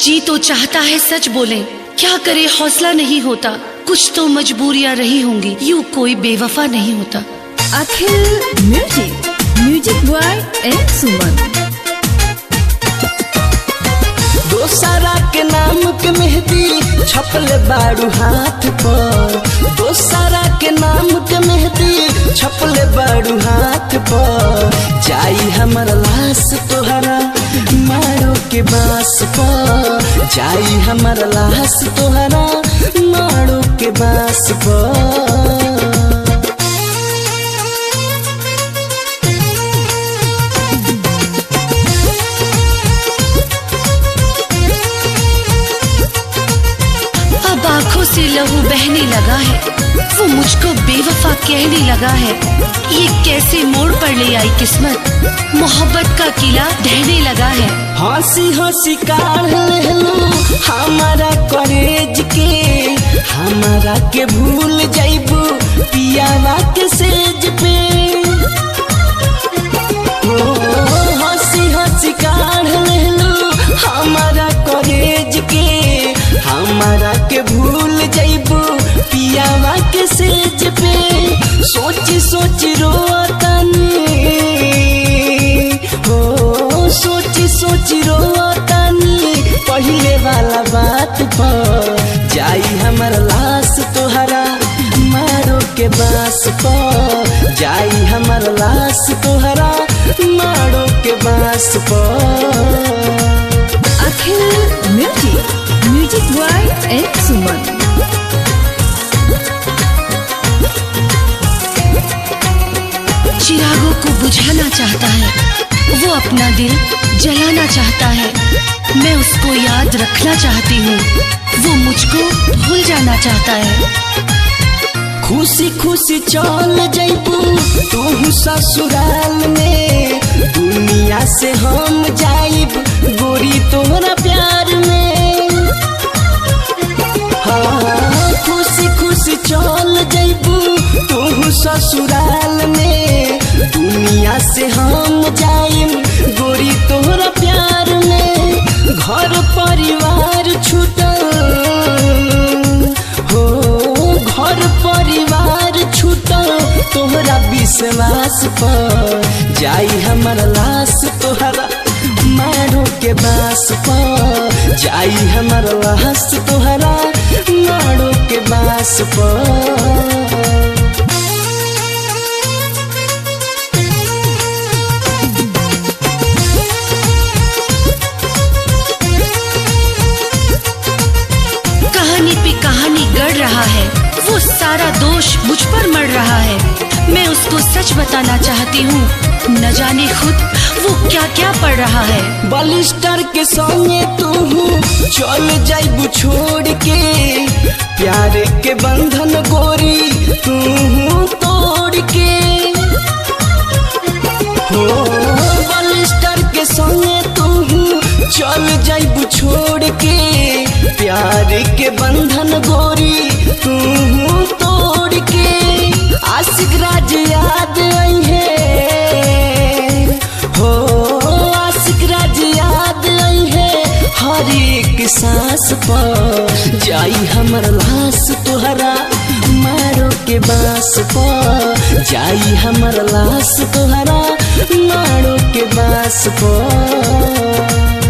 जी तो चाहता है सच बोले, क्या करे हौसला नहीं होता। कुछ तो मजबूरियां रही होंगी, यूं कोई बेवफा नहीं होता। अखिल म्यूजिक बॉय एंड सुमन। दोसरा के नाम के मेहंदी छपल बारू हाथ पर, दोसरा के नाम के मेहंदी छपल बारू हाथ पर। जाई हमर लाश तोहरा मारो के बास पर, जाई हमर लाश तोहरा मारो के बास पर। आंखों से लहू बहने लगा है, वो मुझको बेवफा कहने लगा है। ये कैसे मोड़ पर ले आई किस्मत, मोहब्बत का किला ढहने लगा है। हंसी हंसी काढ़ लेलू हमारा कॉलेज के, हमारा के भूल जाइबू पियावा के सेज पे। हंसी हंसी काढ़ लेलू हमारा कॉलेज के, हमारा के भूल जाइबू पियावा के सेज पे। सोची सोची रोतानी हो, सोची सोची रोतानी पहले वाला बात पर। जाई हमर लाश तोहरा मारो के बास पर, जाई हमर लाश तोहरा मारो के बास पर। अखिल म्यूजिक बॉय एंड सुमन। चिरागों को बुझाना चाहता है, वो अपना दिल जलाना चाहता है। मैं उसको याद रखना चाहती हूँ, वो मुझको भूल जाना चाहता है। खुशी खुशी चल जाइबू तू ससुराल में, दुनिया से हम जाइब गोरी तोहरा प्यार में। हाँ खुशी खुशी चल जाइबू तू ससुराल में, दुनिया से हम जाइब गोरी तोहरा प्यार में। घर परिवार छूटल हो, घर परिवार छूटल तोहरा विश्वास पर। जाई हमर लाश तोहरा मारो के बास पर, जाई हमर लाश तोहरा मारो के बास पर। कहानी पे कहानी गढ़ रहा है, वो सारा दोष मुझ पर मर रहा है। मैं उसको सच बताना चाहती हूँ, न जाने खुद वो क्या क्या पढ़ रहा है। बलिस्टर के संगे तू चल जाइबू छोड़ के, प्यार के बंधन गोरी तू तोड़ के। हो बलिस्टर के संगे तू चल जाइबू छोड़ के, प्यार के बंधन गोरी तू तोड़ के। आशिक राज याद आई है हो, आशिक राज याद आई है हर एक सांस पर। जाई हमर लाश तोहरा मारो के बास पर, जाई हमर लाश तोहरा मारो के बास पर।